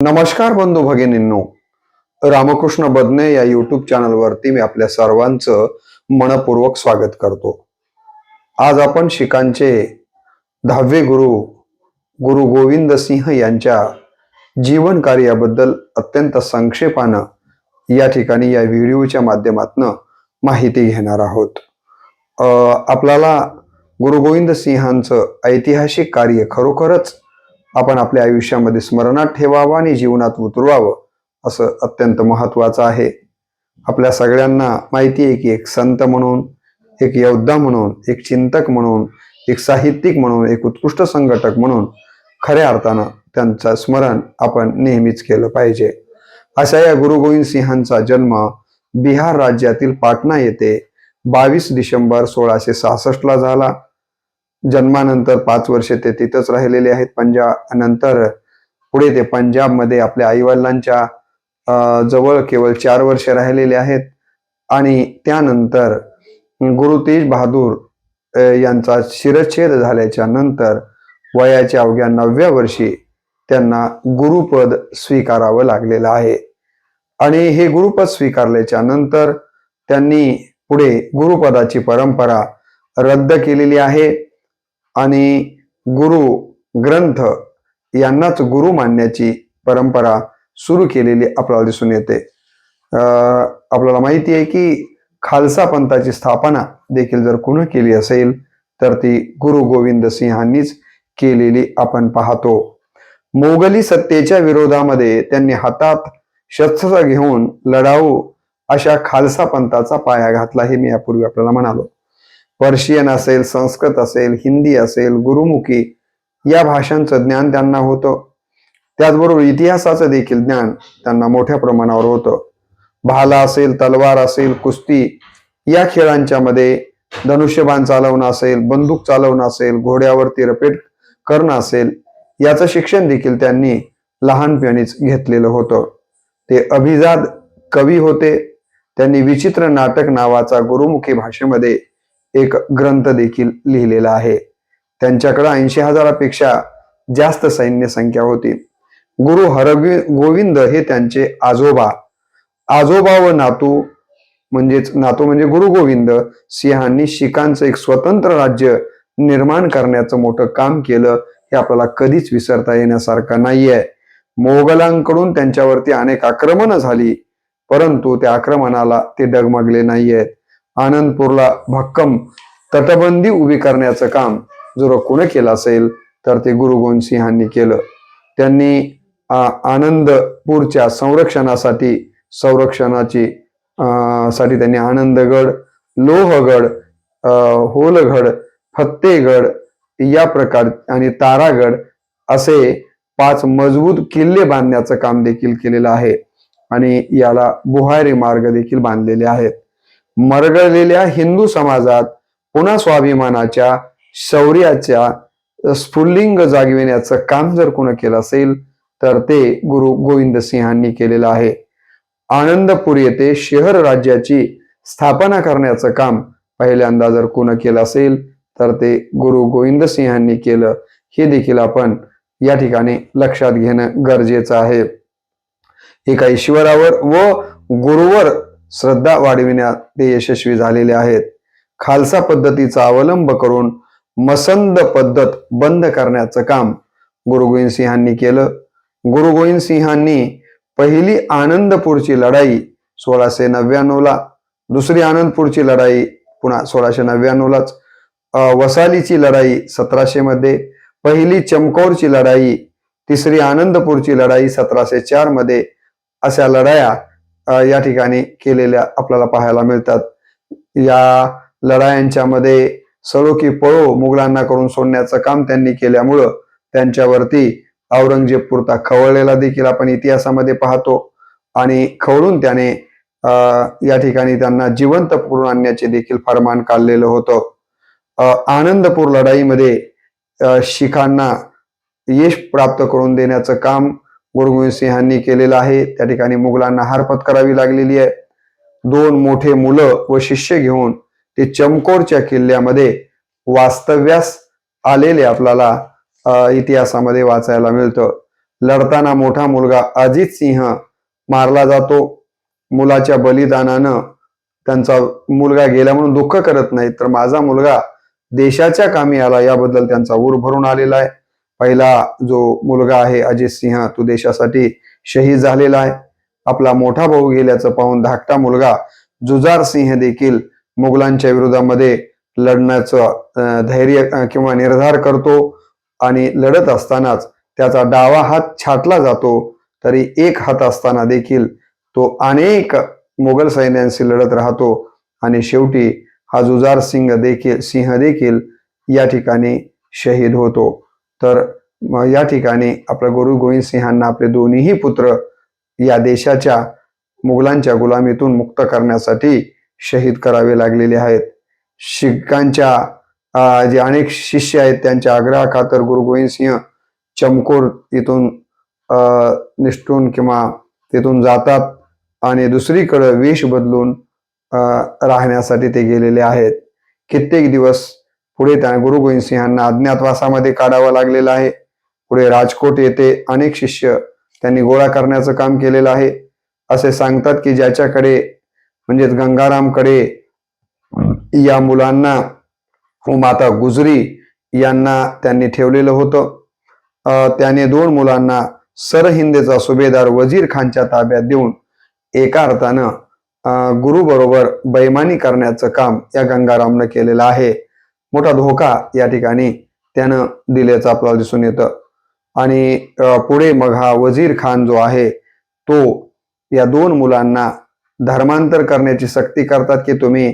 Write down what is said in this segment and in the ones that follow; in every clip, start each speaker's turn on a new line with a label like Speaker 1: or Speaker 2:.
Speaker 1: नमस्कार बंधू भगिनींनो, रामकृष्ण बदने या युट्यूब चॅनलवरती मी आपल्या सर्वांचं मनपूर्वक स्वागत करतो. आज आपण शिखांचे 10वे गुरु गुरु गोविंद सिंह यांच्या जीवन कार्याबद्दल अत्यंत संक्षेपानं या ठिकाणी या व्हिडिओच्या माध्यमातून माहिती घेणार आहोत. आपल्याला गुरु गोविंद सिंहांचं ऐतिहासिक कार्य खरोखरच आपण आपल्या आयुष्यामध्ये स्मरणात ठेवावं आणि जीवनात उतरवावं असं अत्यंत महत्वाचं आहे. आपल्या सगळ्यांना माहिती आहे की एक संत म्हणून, एक योद्धा म्हणून, एक चिंतक म्हणून, एक साहित्यिक म्हणून, एक उत्कृष्ट संघटक म्हणून खऱ्या अर्थानं त्यांचं स्मरण आपण नेहमीच केलं पाहिजे. अशा या गुरु गोविंद सिंहांचा जन्म बिहार राज्यातील पाटणा येथे 22 डिसेंबर 1666 ला झाला. जन्मानंतर 5 वर्षे ते तिथंच राहिलेले आहेत. नंतर पुढे ते पंजाबमध्ये आपल्या आईवडिलांच्या जवळ केवळ 4 वर्षे राहिलेले आहेत आणि त्यानंतर गुरु तेज बहादूर यांचा शिरच्छेद झाल्याच्या नंतर वयाच्या अवघ्या 9व्या वर्षी त्यांना गुरुपद स्वीकारावं लागलेलं आहे. आणि हे गुरुपद स्वीकारल्याच्या नंतर त्यांनी पुढे गुरुपदाची परंपरा रद्द केलेली आहे आणि गुरु ग्रंथ यांनाच गुरु मानण्याची परंपरा सुरू केलेली आपल्याला दिसून येते. आपल्याला माहिती आहे की खालसा पंथाची स्थापना देखील जर कोणी केली असेल तर ती गुरु गोविंद सिंहांनीच केलेली आपण पाहतो. मोगली सत्तेच्या विरोधामध्ये त्यांनी हातात शस्त्र घेऊन लढाऊ अशा खालसा पंथाचा पाया घातला, हे मी यापूर्वी आपल्याला म्हणालो. पर्शियन असेल, संस्कृत असेल, हिंदी असेल, गुरुमुखी या भाषांचं ज्ञान त्यांना होतं. त्याचबरोबर इतिहासाचं देखील ज्ञान त्यांना मोठ्या प्रमाणावर होतं. भाला असेल, तलवार असेल, कुस्ती या खेळांच्या मध्ये धनुष्यबाण चालवणं असेल, बंदूक चालवणं असेल, घोड्यावरती रपेट करणं असेल, याचं शिक्षण देखील त्यांनी लहानपणीच घेतलेलं होतं. ते अभिजात कवी होते. त्यांनी विचित्र नाटक नावाचा गुरुमुखी भाषेमध्ये एक ग्रंथ देखील लिहिलेला आहे. त्यांच्याकडे 80,000पेक्षा जास्त सैन्य संख्या होती. गुरु गोविंद हे त्यांचे आजोबा व नातू म्हणजे गुरु गोविंद सिंहांनी शिखांचं एक स्वतंत्र राज्य निर्माण करण्याचं मोठं काम केलं. हे आपल्याला कधीच विसरता येण्यासारखं नाहीये. मोगलांकडून त्यांच्यावरती अनेक आक्रमणं झाली, परंतु त्या आक्रमणाला ते डगमगले नाहीयेत. आनंदपूरला भक्कम तटबंदी उभी करण्याचं काम जर कोणी केलं असेल तर ते गुरु गोविंद सिंहांनी केलं. त्यांनी आनंदपूरच्या संरक्षणासाठी त्यांनी आनंदगड, लोहगड, होलगड, फत्तेगड या प्रकार आणि तारागड असे 5 मजबूत किल्ले बांधण्याचं काम देखील केलेलं आहे आणि याला बुहारी मार्ग देखील बांधलेले आहेत. मरगळलेल्या हिंदू समाजात पुन्हा स्वाभिमानाच्या, शौर्याच्या स्फुल्लिंग जागविण्याचं काम जर कोणी केलं असेल तर ते गुरु गोविंद सिंहांनी केलेलं आहे. आनंदपूर येथे शहर राज्याची स्थापना करण्याचं काम पहिल्यांदा जर कोणी केलं असेल तर ते गुरु गोविंद सिंहांनी केलं, हे देखील आपण या ठिकाणी लक्षात घेणं गरजेचं आहे. एका ईश्वरावर व गुरुवर श्रद्धा वाढविण्यात ते यशस्वी झालेले आहेत. खालसा पद्धतीचा अवलंब करून मसंद पद्धत बंद करण्याचं काम गुरु गोविंद सिंहांनी केलं. गुरु गोविंद सिंहांनी पहिली आनंदपूरची लढाई 1699 ला, दुसरी आनंदपूरची लढाई पुन्हा 1699 लाच, वसालीची लढाई 1700 मध्ये, पहिली चमकौरची लढाई, तिसरी आनंदपूरची लढाई 1704 मध्ये अशा लढाया या ठिकाणी केलेल्या आपल्याला पाहायला मिळतात. या लढायांच्या मध्ये सळो की पळो मुघलांना करून सोडण्याचं काम त्यांनी केल्यामुळं त्यांच्यावरती औरंगजेब पुरता खवळलेला देखील आपण इतिहासामध्ये पाहतो आणि खवळून त्याने या ठिकाणी त्यांना जिवंत पकडून आणण्याचे देखील फरमान काढलेलं होतं. आनंदपूर लढाईमध्ये शिखांना यश प्राप्त करून देण्याचं काम गुरु गोविंद सिंहांनी केलेलं आहे. त्या ठिकाणी मुघलांना हार पत्करावी लागलेली आहे. 2 मोठे मुलं व शिष्य घेऊन ते चमकौरच्या किल्ल्यामध्ये वास्तव्यास आलेले आपल्याला इतिहासामध्ये वाचायला मिळतं. लढताना मोठा मुलगा अजित सिंह मारला जातो. मुलाच्या बलिदानानं त्यांचा मुलगा गेला म्हणून दुःख करत नाही, तर माझा मुलगा देशाच्या कामी आला याबद्दल त्यांचा ऊर भरून आलेला आहे. पहिला जो मुलगा आहे अजित सिंह, तो देशासाठी शहीद झालेला आहे. आपला मोठा भाऊ गेल्याचं पाहून धाकटा मुलगा जुजार सिंह देखील मुघलांच्या विरोधामध्ये लढण्याचं धैर्य किंवा निर्धार करतो आणि लढत असतानाच त्याचा डावा हात छाटला जातो. तरी एक हात असताना देखील तो अनेक मुघल सैन्यांशी लढत राहतो आणि शेवटी हा जुजार सिंह देखील या ठिकाणी शहीद होतो. तर या ठिकाणी आपल्या गुरु गोविंद सिंहांना आपले दोन्हीही पुत्र या देशाच्या मुघलांच्या गुलामीतून मुक्त करण्यासाठी शहीद करावे लागलेले आहेत. शीखांच्या जे अनेक शिष्य आहेत त्यांच्या आग्रहाखातर गुरु गोविंद सिंह चमकौर इथून निष्ठून किंवा तिथून जातात आणि दुसरीकडे वेश बदलून राहण्यासाठी ते गेलेले आहेत. कित्येक दिवस पुढे त्या गुरु गोविंद सिंहांना अज्ञातवासामध्ये काढावं लागलेलं आहे. पुढे राजकोट येथे अनेक शिष्य त्यांनी गोळा करण्याचं काम केलेलं आहे. असे सांगतात की ज्याच्याकडे म्हणजेच गंगारामकडे या मुलांना माता गुजरी यांना त्यांनी ठेवलेलं होतं. त्याने 2 मुलांना सरहिंदचा सुभेदार वजीर खानच्या ताब्यात देऊन एका अर्थानं गुरु बरोबर बैमानी करण्याचं काम या गंगारामनं केलेलं आहे. मोठा धोका या ठिकाणी त्यानं दिल्याचं आपल्याला दिसून येतं. आणि पुढे मग हा वजीर खान जो आहे तो या 2 मुलांना धर्मांतर करण्याची सक्ती करतात की तुम्ही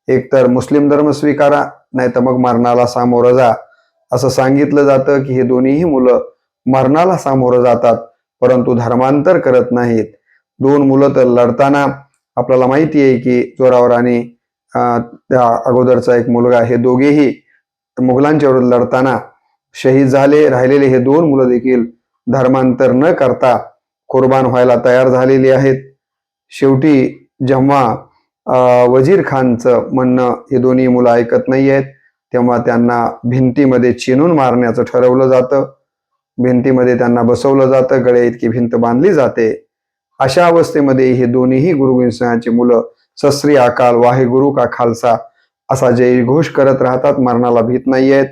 Speaker 1: एकतर मुस्लिम धर्म स्वीकारा नाही तर मग मरणाला सामोरं जा. असं सांगितलं जातं की हे दोन्हीही मुलं मरणाला सामोरं जातात परंतु धर्मांतर करत नाहीत. 2 मुलं तर लढताना आपल्याला माहिती आहे की जोरावर आणि त्या अगोदरचा एक मुलगा हे दोघेही मुघलांच्या विरुद्ध लढताना शहीद झाले. राहिलेले हे 2 मुलं देखील धर्मांतर न करता कुर्बान व्हायला तयार झालेली आहेत. शेवटी जेव्हा वजीर खानचं म्हणणं हे दोन्ही मुलं ऐकत नाही आहेत तेव्हा त्यांना भिंतीमध्ये चिनून मारण्याचं ठरवलं जातं. भिंतीमध्ये त्यांना बसवलं जातं, गळे इतकी भिंत बांधली जाते. अशा अवस्थेमध्ये हे दोन्हीही गुरु गोविंद सिंहाची मुलं सत श्री अकाल, वाहेगुरु का खालसा असा जयघोष करत राहतात, मरणाला भीत नाही आहेत.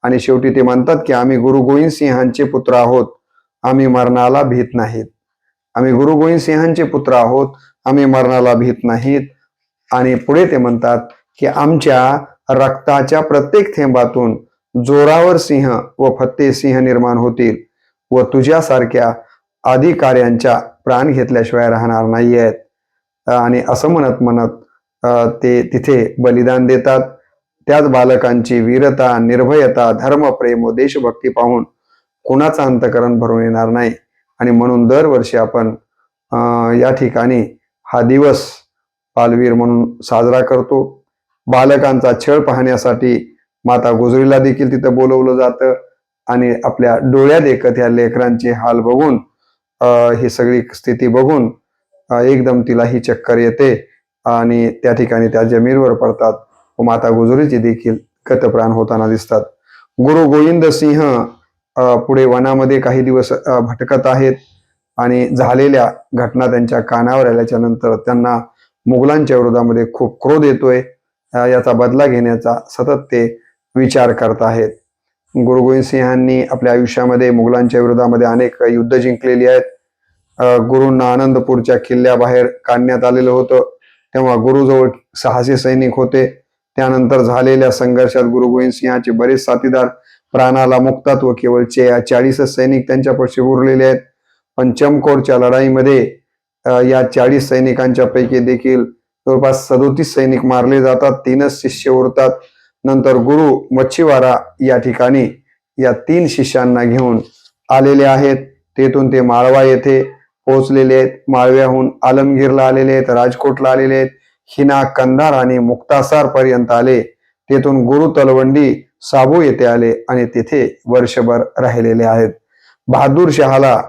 Speaker 1: आणि शेवटी ते म्हणतात की आम्ही गुरु गोविंद सिंहांचे पुत्र आहोत, आम्ही मरणाला भीत नाहीत. आम्ही गुरु गोविंद सिंहांचे पुत्र आहोत, आम्ही मरणाला भीत नाहीत. आणि पुढे ते म्हणतात की आमच्या रक्ताच्या प्रत्येक थेंबातून जोरावर सिंह व फत्ते सिंह निर्माण होतील व तुझ्यासारख्या अधिकाऱ्यांच्या प्राण घेतल्याशिवाय राहणार नाही आहेत. आणि असं म्हणत ते तिथे बलिदान देतात. त्याच बालकांची वीरता, निर्भयता, धर्मप्रेम व देशभक्ती पाहून कोणाचं अंतकरण भरून येणार नाही. आणि म्हणून दरवर्षी आपण या ठिकाणी हा दिवस बालवीर म्हणून साजरा करतो. बालकांचा छळ पाहण्यासाठी माता गुजरीला देखील तिथं बोलवलं जातं आणि आपल्या डोळ्यात एकत ह्या लेकरांचे हाल बघून ही सगळी स्थिती बघून एकदम तिलाही चक्कर येते आणि त्या ठिकाणी त्या जमिनीवर पडतात व माता गुजरीची देखील गतप्राण होताना दिसतात. गुरु गोविंद सिंह पुढे वनामध्ये काही दिवस भटकत आहेत आणि झालेल्या घटना त्यांच्या कानावर आल्याच्या नंतर त्यांना मुघलांच्या विरोधामध्ये खूप क्रोध येतोय. याचा बदला घेण्याचा सतत ते विचार करत आहेत. गुरु गोविंद सिंहांनी आपल्या आयुष्यामध्ये मुघलांच्या विरोधामध्ये अनेक युद्ध जिंकलेली आहेत. गुरूंना आनंदपूरच्या किल्ल्याबाहेर काढण्यात आलेलं होतं तेव्हा गुरुजवळ 600 सैनिक होते. त्यानंतर झालेल्या संघर्षात गुरु गोविंद सिंहाचे बरेच साथीदार प्राणाला मुकतात व केवळ 40 सैनिक त्यांच्यापाशी उरलेले आहेत. पण चमकौरच्या लढाईमध्ये या 40 सैनिकांच्या पैकी देखील जवळपास 37 सैनिक मारले जातात, 3च शिष्य उरतात. नंतर गुरु मच्छीवारा या ठिकाणी या 3 शिष्यांना घेऊन आलेले आहेत. तेथून ते माळवा येथे पोहोचलेले आहेत. माळव्याहून आलमगीरला आलेले आहेत, राजकोटला आलेले आहेत, हिना, कंधार आणि मुक्तासार पर्यंत आले. तेथून गुरु तलवंडी साबू येथे आले आणि तिथे वर्षभर राहिलेले आहेत. बहादूर शहाला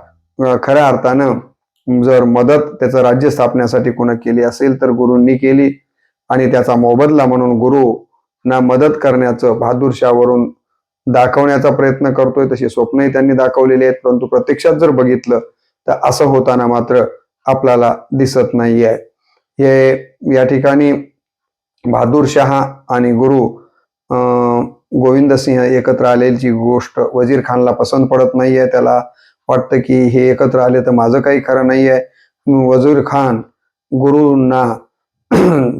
Speaker 1: खऱ्या अर्थानं जर मदत त्याचं राज्य स्थापण्यासाठी कोणा केली असेल तर गुरूंनी केली आणि त्याचा मोबदला म्हणून गुरुंना मदत करण्याचं बहादूर शाहवरून दाखवण्याचा प्रयत्न करतोय, तशी स्वप्नही त्यांनी दाखवलेली आहेत, परंतु प्रत्यक्षात जर बघितलं तर असं होताना मात्र आपल्याला दिसत नाहीये. हे या ठिकाणी बहादूर शाह आणि गुरु गोविंद सिंह एकत्र आलेली गोष्ट वजीर खानला पसंत पडत नाहीये. त्याला वाटतं की हे एकत्र आले तर माझं काही खरं नाहीये. वजीर खान गुरूंना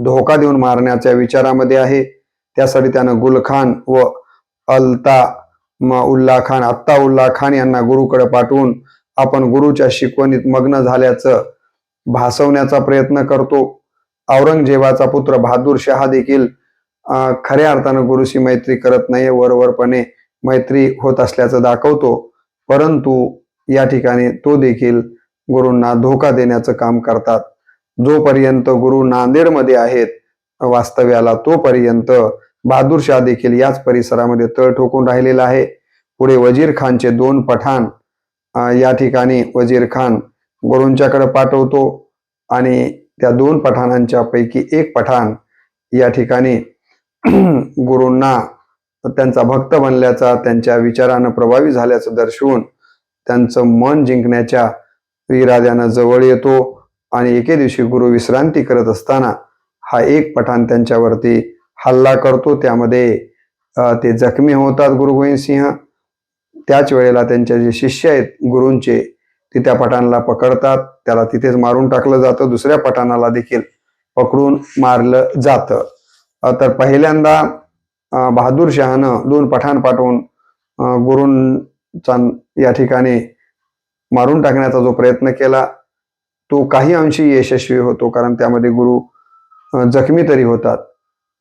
Speaker 1: धोका देऊन मारण्याच्या विचारामध्ये आहे. त्यासाठी त्यानं गुल खान व अत्ता उल्ला खान यांना गुरुकडे पाठवून आपण गुरुच्या शिकवणीत मग्न झाल्याचं भासवण्याचा प्रयत्न करतो. औरंगजेबाचा पुत्र बहादूर शाह देखील खऱ्या अर्थानं गुरुशी मैत्री करत नाही, वरवरपणे मैत्री होत असल्याचं दाखवतो. परंतु या ठिकाणी तो देखील गुरूंना धोका देण्याचं काम करतात. जोपर्यंत गुरु नांदेडमध्ये आहेत वास्तव्याला, तोपर्यंत बहादूर शाह देखील याच परिसरामध्ये तळ ठोकून राहिलेला आहे. पुढे वजीर खानचे 2 पठाण या ठिकाणी वजीर खान गुरूंच्याकडे पाठवतो आणि त्या 2 पठाणांच्या पैकी एक पठाण या ठिकाणी गुरूंना त्यांचा भक्त बनल्याचा, त्यांच्या विचारानं प्रभावी झाल्याचं दर्शवून त्यांचं मन जिंकण्याच्या इराद्यानं जवळ येतो आणि एके दिवशी गुरु विश्रांती करत असताना हा एक पठाण त्यांच्यावरती हल्ला करतो. त्यामध्ये ते जखमी होतात गुरु गोविंद सिंह. त्याच वेळेला त्यांचे जे शिष्य आहेत गुरूंचे ते त्या पठाणाला पकडतात. त्याला तिथेच मारून टाकलं जातं. दुसऱ्या पठाणाला देखील पकडून मारलं जातं. तर पहिल्यांदा बहादूर शहानं 2 पठाण पाठवून गुरूंचा या ठिकाणी मारून टाकण्याचा जो प्रयत्न केला तो काही अंशी यशस्वी होतो, कारण त्यामध्ये गुरु जखमी तरी होतात.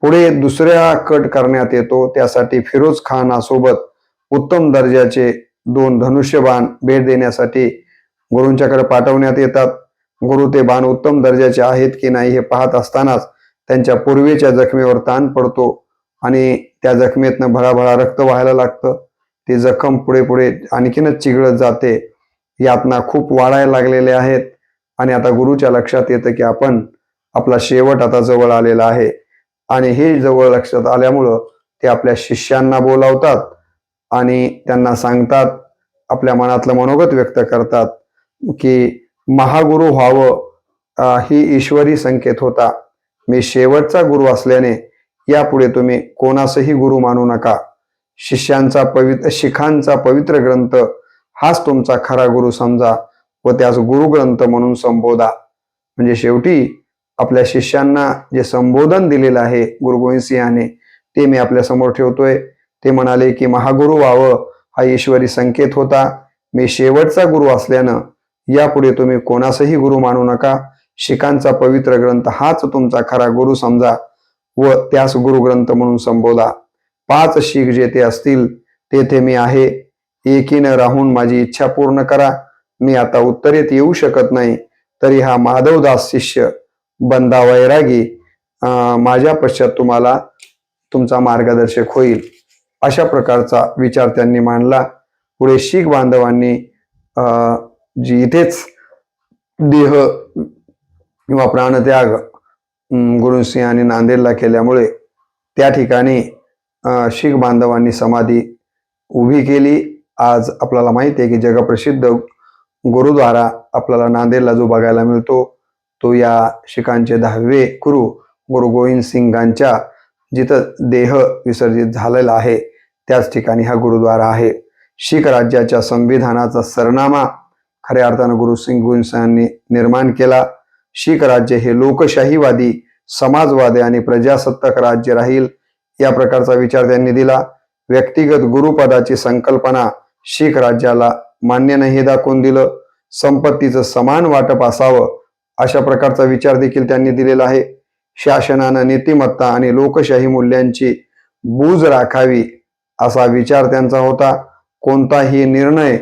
Speaker 1: पुढे दुसऱ्या कट करण्यात येतो. त्यासाठी फिरोज खानासोबत उत्तम दर्जाचे 2 धनुष्यबाण भेट देण्यासाठी गुरूंच्याकडे पाठवण्यात येतात. गुरु ते बाण उत्तम दर्जाचे आहेत की नाही हे पाहत असतानाच त्यांच्या पूर्वेच्या जखमेवर ताण पडतो आणि त्या जखमेतनं भळाभळा रक्त व्हायला लागतं. ती जखम पुढे पुढे आणखीनच चिघळत जाते. यातना खूप वाढायला लागलेल्या आहेत आणि आता गुरुच्या लक्षात येतं की आपला शेवट आता जवळ आलेला आहे. आणि हे जवळ लक्षात आल्यामुळं ते आपल्या शिष्यांना बोलावतात आणि त्यांना सांगतात, आपल्या मनातलं मनोगत व्यक्त करतात की महागुरु व्हावं ही ईश्वरी संकेत होता. मी शेवटचा गुरु असल्याने यापुढे तुम्ही कोणासही गुरु मानू नका. शिखांचा पवित्र ग्रंथ हाच तुमचा खरा गुरु समजा व त्यास गुरुग्रंथ म्हणून संबोधा. म्हणजे शेवटी आपल्या शिष्यांना जे संबोधन दिलेलं आहे गुरु गोविंद सिंहाने ते मी आपल्या समोर ठेवतोय. ते म्हणाले की महागुरु व्हावं हा ईश्वरी संकेत होता. मी शेवटचा गुरु असल्यानं यापुढे तुम्ही कोणासही गुरु मानू नका. शिखांचा पवित्र ग्रंथ हाच तुमचा खरा गुरु समजा व त्यास गुरुग्रंथ म्हणून संबोधा. 5 शीख जेथे असतील तेथे मी आहे. एकीनं राहून माझी इच्छा पूर्ण करा. मी आता उत्तरेत येऊ शकत नाही, तरी हा माधवदास शिष्य बंदा वैरागी माझ्या पश्चात तुम्हाला तुमचा मार्गदर्शक होईल. अशा प्रकारचा विचार त्यांनी मांडला. पुढे शीख बांधवांनी जी इथेच देह किंवा प्राणत्याग गुरुसिंहांनी नांदेडला केल्यामुळे त्या ठिकाणी शीख बांधवांनी समाधी उभी केली. आज आपल्याला माहिती आहे की जगप्रसिद्ध गुरुद्वारा आपल्याला नांदेडला जो बघायला मिळतो तो या शीखांचे 10वे गुरु गोविंद सिंगांच्या जिथं देह विसर्जित झालेला आहे त्याच ठिकाणी हा गुरुद्वारा आहे. शीख राज्याच्या संविधानाचा सरनामा खऱ्या अर्थानं गोविंद सिंहांनी निर्माण केला. शीख राज्य हे लोकशाहीवादी, समाजवादी आणि प्रजासत्ताक राज्य राहील या प्रकारचा विचार त्यांनी दिला. व्यक्तिगत गुरुपदाची संकल्पना शीख राज्याला मान्य नाही हे दाखवून दिलं. संपत्तीचं समान वाटप असावं अशा प्रकारचा विचार देखील त्यांनी दिलेला आहे. शासनानं नीतिमत्ता आणि लोकशाही मूल्यांची बूज राखावी असा विचार त्यांचा होता. कोणताही निर्णय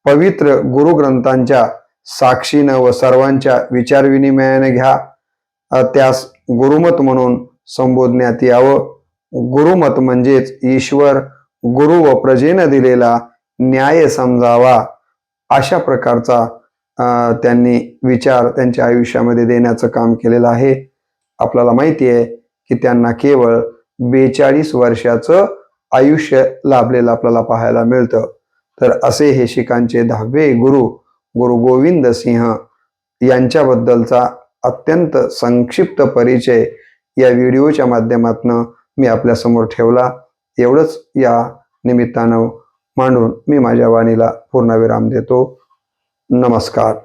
Speaker 1: पवित्र गुरुग्रंथांच्या साक्षीनं व सर्वांच्या विचारविनिमयाने घ्या. त्यास गुरुमत म्हणून संबोधण्यात यावं. गुरुमत म्हणजेच ईश्वर, गुरु व प्रजेनं दिलेला न्याय समजावा. अशा प्रकारचा त्यांनी विचार त्यांच्या आयुष्यामध्ये देण्याचं काम केलेलं आहे. आपल्याला माहिती आहे की त्यांना केवळ 42 वर्षाचं आयुष्य लाभलेलं आपल्याला पाहायला मिळतं. तर असे हे शिखांचे 10वे गुरु गुरु गोविंद सिंह यांच्याबद्दलचा अत्यंत संक्षिप्त परिचय या व्हिडिओच्या माध्यमातून मी आपल्यासमोर ठेवला. एवढंच या निमित्तानं मांडून मी माझ्या वाणीला पूर्णविराम देतो. नमस्कार.